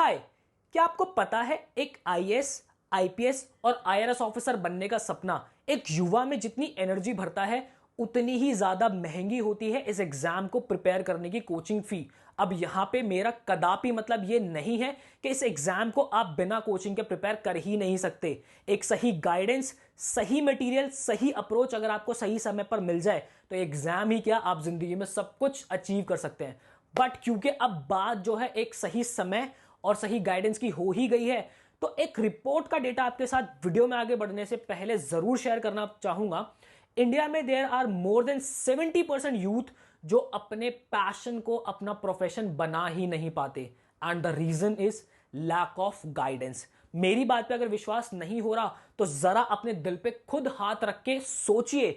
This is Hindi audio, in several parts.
हाय, क्या आपको पता है एक आईएएस, आईपीएस और आईआरएस ऑफिसर बनने का सपना एक युवा में जितनी एनर्जी भरता है उतनी ही ज्यादा महंगी होती है इस एग्जाम को प्रिपेयर करने की कोचिंग फी। अब यहां पे मेरा कदापि मतलब ये नहीं है कि इस एग्जाम को आप बिना कोचिंग के प्रिपेयर कर ही नहीं सकते। एक सही गाइडेंस, सही मटेरियल, सही अप्रोच अगर आपको सही समय पर मिल जाए तो एग्जाम ही क्या, आप जिंदगी में सब कुछ अचीव कर सकते हैं। बट क्योंकि अब बात जो है एक सही समय और सही गाइडेंस की हो ही गई है, तो एक रिपोर्ट का डेटा आपके साथ वीडियो में आगे बढ़ने से पहले जरूर शेयर करना चाहूंगा। इंडिया में there are more than 70% youth जो अपने पैशन को अपना प्रोफेशन बना ही नहीं पाते, and the reason is lack of guidance. मेरी बात पे अगर विश्वास नहीं हो रहा तो जरा अपने दिल पे खुद हाथ रख के सोचिए,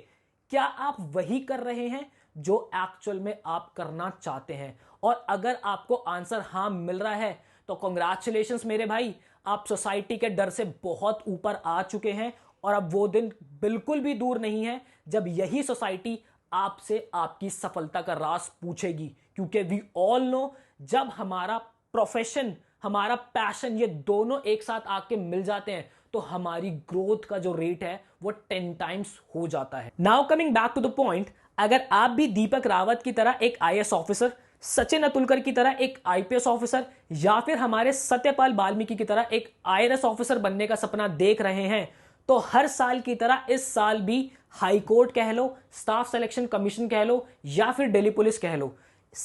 क्या आप वही कर रहे हैं जो एक्चुअल में आप करना चाहते हैं? और अगर आपको आंसर हां मिल रहा है तो कॉन्ग्रेचुलेशंस मेरे भाई, आप सोसाइटी के डर से बहुत ऊपर आ चुके हैं और अब वो दिन बिल्कुल भी दूर नहीं है जब यही सोसाइटी आपसे आपकी सफलता का राज पूछेगी। क्योंकि वी ऑल नो, जब हमारा प्रोफेशन, हमारा पैशन, ये दोनों एक साथ आके मिल जाते हैं तो हमारी ग्रोथ का जो रेट है वो 10 टाइम्स हो जाता है। Now coming back to the point, अगर आप भी दीपक रावत की तरह एक आईएएस ऑफिसर, सचिन अतुलकर की तरह एक आईपीएस ऑफिसर या फिर हमारे सत्यपाल वाल्मीकि की तरह एक आईआरएस ऑफिसर बनने का सपना देख रहे हैं, तो हर साल की तरह इस साल भी हाई कोर्ट कह लो, स्टाफ सिलेक्शन कमीशन कह लो या फिर दिल्ली पुलिस कह लो,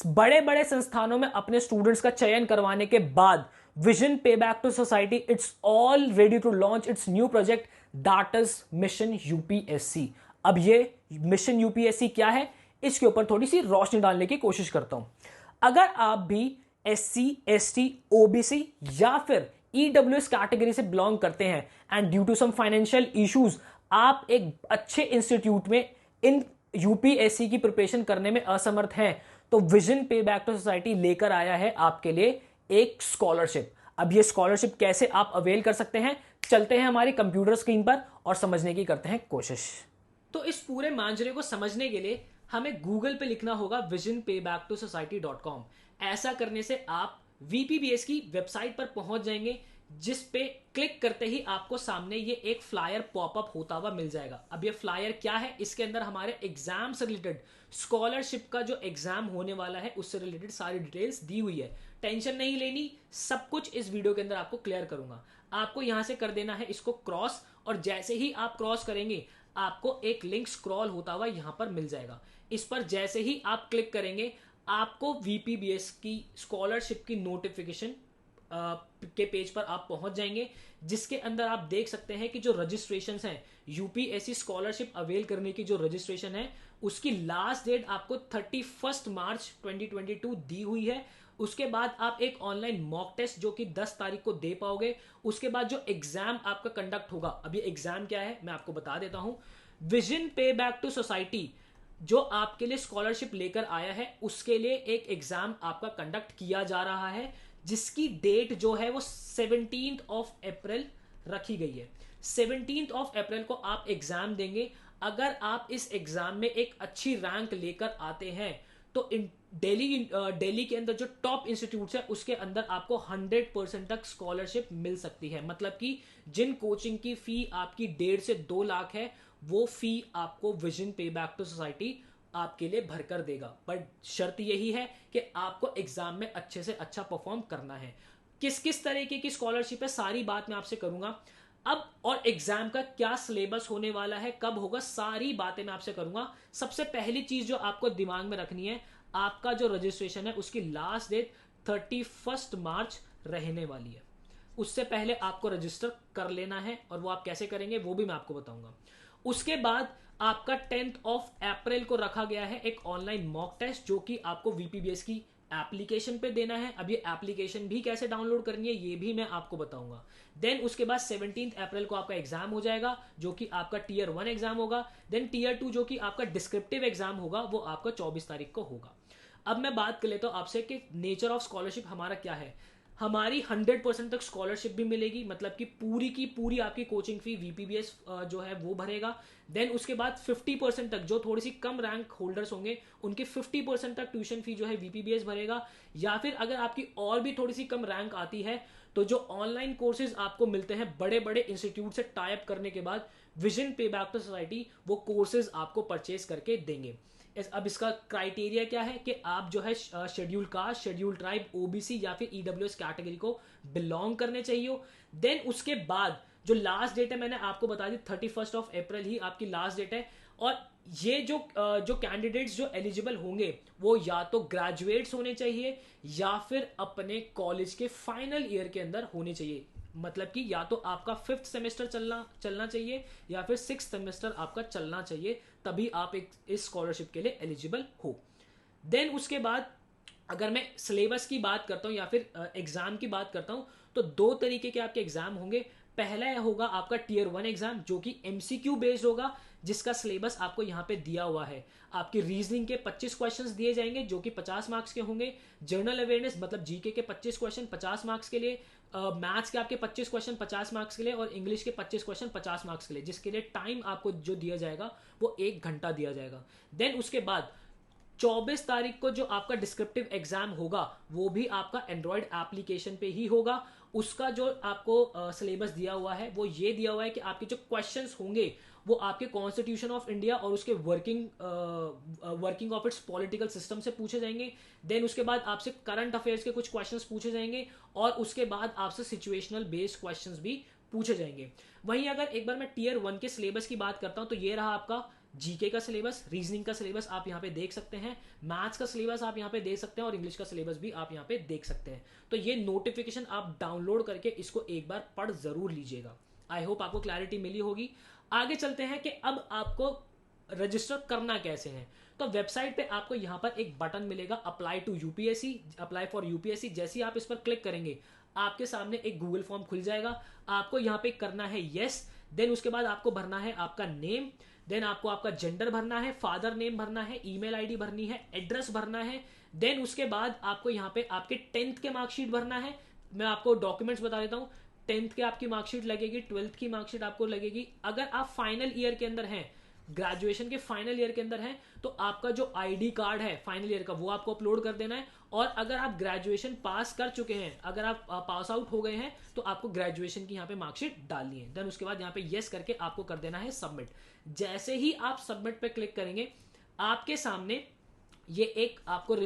बड़े बड़े संस्थानों में अपने स्टूडेंट्स का चयन करवाने के बाद विजन पे back to society it's all ready to launch its new project, that is mission UPSC. अब ये मिशन यूपीएससी क्या है, इसके ऊपर थोड़ी सी रोशनी डालने की कोशिश करता हूं। अगर आप भी एससी, एसटी, ओबीसी या फिर ईडब्ल्यूएस कैटेगरी से बिलोंग करते हैं and due to some financial issues आप एक अच्छे इंस्टीट्यूट में इन यूपीएससी की प्रिपरेशन करने में असमर्थ हैं, तो विजन पे बैक टू सोसाइटी लेकर आया है आपके लिए एक स्कॉलरशिप। अब ये स्कॉलरशिप कैसे आप अवेल कर सकते हैं, चलते हैं हमारी कंप्यूटर स्क्रीन पर और समझने की करते हैं कोशिश। तो इस पूरे मांजरे को समझने के लिए हमें गूगल पे लिखना होगा visionpaybacktosociety.com। ऐसा करने से आप वीपीबीएस की वेबसाइट पर पहुंच जाएंगे, जिस पे क्लिक करते ही आपको सामने ये एक फ्लायर पॉपअप होता हुआ मिल जाएगा। अब ये फ्लायर क्या है, इसके अंदर हमारे एग्जाम से रिलेटेड, स्कॉलरशिप का जो एग्जाम होने वाला है उससे रिलेटेड सारी डिटेल्स दी हुई है। टेंशन नहीं लेनी, सब कुछ इस वीडियो के अंदर आपको क्लियर करूंगा। आपको यहां से कर देना है इसको क्रॉस, और जैसे ही आप क्रॉस करेंगे आपको एक लिंक स्क्रॉल होता हुआ यहां पर मिल जाएगा। इस पर जैसे ही आप क्लिक करेंगे आपको वीपीबीएस की स्कॉलरशिप की नोटिफिकेशन के पेज पर आप पहुंच जाएंगे, जिसके अंदर आप देख सकते हैं कि जो रजिस्ट्रेशन हैं, यूपीएससी स्कॉलरशिप अवेल करने की जो रजिस्ट्रेशन है उसकी लास्ट डेट आपको 31 मार्च 2022 दी हुई है। उसके बाद आप एक ऑनलाइन मॉक टेस्ट जो कि 10 तारीख को दे पाओगे। उसके बाद जो एग्जाम आपका कंडक्ट होगा, अब ये एग्जाम क्या है मैं आपको बता देता हूं। विजन पे बैक टू सोसाइटी जो आपके लिए स्कॉलरशिप लेकर आया है उसके लिए एक एग्जाम आपका कंडक्ट किया जा रहा है, जिसकी डेट जो है वो 17 अप्रैल रखी गई है। 17 अप्रैल को आप एग्जाम देंगे। अगर आप इस एग्जाम में एक अच्छी रैंक लेकर आते हैं तो दिल्ली के अंदर जो टॉप इंस्टीट्यूट है उसके अंदर आपको 100% तक स्कॉलरशिप मिल सकती है। मतलब कि जिन कोचिंग की फी आपकी 1.5 से 2 लाख है, वो फी आपको विजन पे बैक टू सोसाइटी आपके लिए भरकर देगा। बट शर्त यही है कि आपको एग्जाम में अच्छे से अच्छा परफॉर्म करना है। किस किस तरीके की स्कॉलरशिप है सारी बात मैं आपसे करूंगा अब, और एग्जाम का क्या सिलेबस होने वाला है, कब होगा, सारी बातें मैं आपसे करूंगा। सबसे पहली चीज जो आपको दिमाग में रखनी है, आपका जो रजिस्ट्रेशन है उसकी लास्ट डेट 31 मार्च रहने वाली है। उससे पहले आपको रजिस्टर कर लेना है, और वो आप कैसे करेंगे वो भी मैं आपको बताऊंगा। उसके बाद आपका 10 अप्रैल को रखा गया है एक ऑनलाइन मॉक टेस्ट जो कि आपको वीपीबीएस की एप्लीकेशन पे देना है। अब ये एप्लीकेशन भी कैसे डाउनलोड करनी है ये भी मैं आपको बताऊंगा। देन उसके बाद 17 अप्रैल को आपका एग्जाम हो जाएगा जो कि आपका टीयर 1 एग्जाम होगा। देन टीयर 2 जो कि आपका डिस्क्रिप्टिव एग्जाम होगा वो आपका 24 तारीख को होगा। अब मैं बात कर लेता हूं आपसे कि नेचर ऑफ स्कॉलरशिप हमारा क्या है। हमारी 100% तक स्कॉलरशिप भी मिलेगी, मतलब कि पूरी की पूरी आपकी कोचिंग फी वीपीबीएस जो है वो भरेगा। देन उसके बाद 50% तक जो थोड़ी सी कम रैंक होल्डर्स होंगे उनकी 50% तक ट्यूशन फी जो है वीपीबीएस भरेगा। या फिर अगर आपकी और भी थोड़ी सी कम रैंक आती है तो जो ऑनलाइन कोर्सेज आपको मिलते हैं बड़े बड़े इंस्टीट्यूट से टाई अप करने के बाद, विजन पे बैक टू सोसाइटी वो कोर्सेज आपको परचेज करके देंगे। अब इसका क्राइटेरिया क्या है कि आप जो है schedule caste, schedule tribe, OBC या फिर ईडब्ल्यूएस कैटेगरी को बिलोंग करने चाहिए। देन उसके बाद जो लास्ट डेट है मैंने आपको बता दी 31 अप्रैल ही आपकी लास्ट डेट है। और ये जो कैंडिडेट्स जो एलिजिबल होंगे वो या तो ग्रेजुएट्स होने चाहिए या फिर अपने कॉलेज के फाइनल ईयर के अंदर होने चाहिए। मतलब कि या तो आपका 5th सेमेस्टर चलना चाहिए या फिर 6th सेमेस्टर आपका चलना चाहिए, तभी आप इस स्कॉलरशिप के लिए एलिजिबल हो। देन उसके बाद अगर मैं सिलेबस की बात करता हूं या फिर एग्जाम की बात करता हूं तो 2 तरीके के आपके एग्जाम होंगे। पहला होगा आपका टियर 1 एग्जाम जो कि एमसीक्यू बेस्ड होगा, जिसका सिलेबस आपको यहाँ पे दिया हुआ है। आपकी रीजनिंग के 25 क्वेश्चंस दिए जाएंगे जो कि 50 मार्क्स के होंगे। जनरल अवेयरनेस मतलब जीके के 25 क्वेश्चन 50 मार्क्स के लिए, मैथ्स के आपके 25 क्वेश्चन 50 मार्क्स के लिए और इंग्लिश के 25 क्वेश्चन 50 मार्क्स के लिए, जिसके लिए टाइम आपको जो दिया जाएगा वो 1 घंटा दिया जाएगा। देन उसके बाद 24 तारीख को जो आपका डिस्क्रिप्टिव एग्जाम होगा वो भी आपका एंड्रॉयड एप्लीकेशन पे ही होगा। उसका जो आपको सिलेबस दिया हुआ है वो ये दिया हुआ है कि आपके जो क्वेश्चंस होंगे वो आपके कॉन्स्टिट्यूशन ऑफ इंडिया और उसके working of its political system से पूछे जाएंगे। देन उसके बाद आपसे करंट अफेयर्स के कुछ क्वेश्चंस पूछे जाएंगे और उसके बाद आपसे सिचुएशनल बेस्ड क्वेश्चंस भी पूछे जाएंगे। वहीं अगर एक बार मैं टियर 1 के सिलेबस की बात करता हूं तो ये रहा आपका जीके का सिलेबस, रीजनिंग का सिलेबस आप यहाँ पे देख सकते हैं, मैथ्स का सिलेबस आप यहाँ पे देख सकते हैं और इंग्लिश का सिलेबस भी आप यहाँ पे देख सकते हैं। तो ये नोटिफिकेशन आप डाउनलोड करके इसको एक बार पढ़ जरूर लीजिएगा। आई होप आपको क्लैरिटी मिली होगी। आगे चलते हैं कि अब आपको रजिस्टर करना कैसे है। तो वेबसाइट पे आपको यहाँ पर एक बटन मिलेगा apply to UPSC, apply for UPSC. जैसे ही आप इस पर क्लिक करेंगे आपके सामने एक गूगल फॉर्म खुल जाएगा। आपको यहाँ पे करना है यस। देन उसके बाद आपको भरना है आपका नेम, देन आपको आपका जेंडर भरना है, फादर नेम भरना है, ईमेल आईडी भरनी है, एड्रेस भरना है। देन उसके बाद आपको यहाँ पे आपके 10th के मार्कशीट भरना है। मैं आपको डॉक्यूमेंट्स बता देता हूँ। 10th के आपकी मार्कशीट लगेगी, 12th की मार्कशीट आपको लगेगी। अगर आप फाइनल ईयर के अंदर हैं, ग्रेजुएशन के फाइनल ईयर के अंदर हैं, तो आपका जो आईडी कार्ड है फाइनल ईयर का वो आपको अपलोड कर देना है। और अगर आप ग्रेजुएशन पास कर चुके हैं, अगर आप पास आउट हो गए हैं, तो आपको ग्रेजुएशन की यहाँ पे मार्कशीट डालनी है। देन उसके बाद यहाँ पे यस करके आपको कर देना है सबमिट। जैसे ही आप सबमिट पे क्लिक करेंगे आपके सामने ये एक आपको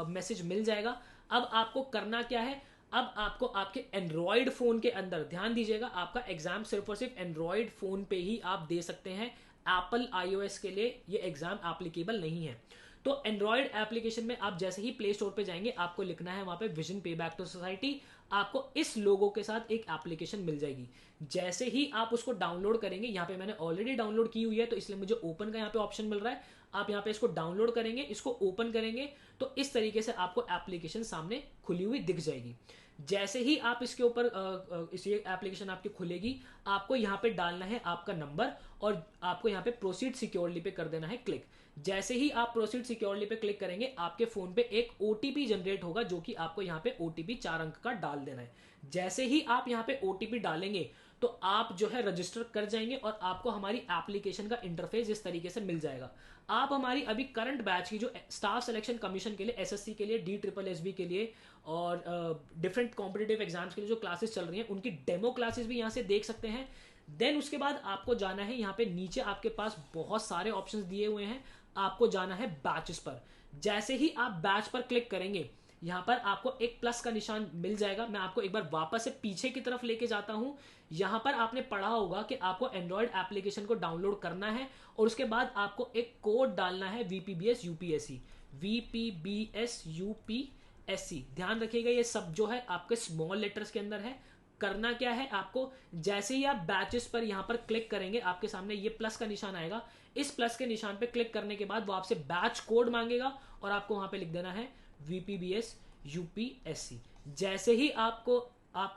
मैसेज मिल जाएगा। अब आपको करना क्या है, अब आपको आपके एंड्रॉयड फोन के अंदर, ध्यान दीजिएगा, आपका एग्जाम सिर्फ और सिर्फ एंड्रॉयड फोन पे ही आप दे सकते हैं। एप्पल आईओएस के लिए ये एग्जाम एप्लीकेबल नहीं है। तो एंड्रॉयड एप्लीकेशन में आप जैसे ही प्ले स्टोर पे जाएंगे आपको लिखना है वहां पे विजन पे बैक टू सोसाइटी। आपको इस लोगो के साथ एक एप्लीकेशन मिल जाएगी। जैसे ही आप उसको डाउनलोड करेंगे, यहाँ पे मैंने ऑलरेडी डाउनलोड की हुई है तो इसलिए मुझे ओपन का यहाँ पे ऑप्शन मिल रहा है। आप यहाँ पे इसको डाउनलोड करेंगे, इसको ओपन करेंगे तो इस तरीके से आपको एप्लीकेशन सामने खुली हुई दिख जाएगी। जैसे ही आप इसके ऊपर इस एप्लीकेशन आपकी खुलेगी, आपको यहाँ पे डालना है आपका नंबर और आपको यहाँ पे प्रोसीड सिक्योरली पे कर देना है क्लिक। जैसे ही आप प्रोसीड सिक्योरली पे क्लिक करेंगे आपके फोन पे एक ओटीपी जनरेट होगा जो कि आपको यहाँ पे ओटीपी 4 अंक का डाल देना है। जैसे ही आप यहाँ पे ओटीपी डालेंगे तो आप जो है रजिस्टर कर जाएंगे और आपको हमारी एप्लीकेशन का इंटरफेस इस तरीके से मिल जाएगा। आप हमारी अभी करंट बैच की जो स्टाफ सिलेक्शन कमीशन के लिए, एसएससी के लिए, DSSB के लिए और डिफरेंट कॉम्पिटिटिव एग्जाम्स के लिए जो क्लासेस चल रही हैं उनकी डेमो क्लासेस भी यहाँ से देख सकते हैं। देन उसके बाद आपको जाना है यहाँ पे नीचे, आपके पास बहुत सारे ऑप्शंस दिए हुए हैं, आपको जाना है बैचेस पर। जैसे ही आप बैच पर क्लिक करेंगे यहाँ पर आपको एक प्लस का निशान मिल जाएगा। मैं आपको एक बार वापस से पीछे की तरफ लेके जाता हूं। यहाँ पर आपने पढ़ा होगा कि आपको एंड्रॉयड एप्लीकेशन को डाउनलोड करना है और उसके बाद आपको एक कोड डालना है VPBS UPSC, VPBS UPSC। ध्यान रखिएगा ये सब जो है आपके स्मॉल लेटर्स के अंदर है। करना क्या है आपको, जैसे ही आप बैचेस पर यहाँ पर क्लिक करेंगे आपके सामने ये प्लस का निशान आएगा। इस प्लस के निशान पे क्लिक करने के बाद वो आपसे बैच कोड मांगेगा और आपको वहां पे लिख देना है VPBS UPSC। जैसे ही आप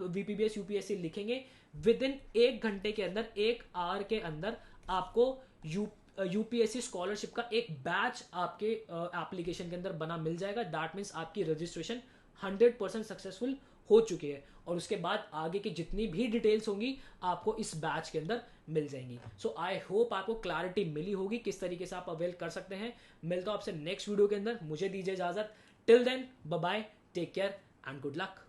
VPBS UPSC लिखेंगे, विद इन 1 घंटे के अंदर, 1 आवर के अंदर आपको यूपीएससी स्कॉलरशिप का एक बैच आपके एप्लीकेशन के अंदर बना मिल जाएगा। दैट मीन्स आपकी रजिस्ट्रेशन 100% सक्सेसफुल हो चुके हैं, और उसके बाद आगे की जितनी भी डिटेल्स होंगी आपको इस बैच के अंदर मिल जाएंगी। सो आई होप आपको क्लैरिटी मिली होगी किस तरीके से आप अवेल कर सकते हैं। मिलता हूं आपसे नेक्स्ट वीडियो के अंदर, मुझे दीजिए इजाजत। Till then bye bye, take care and good luck.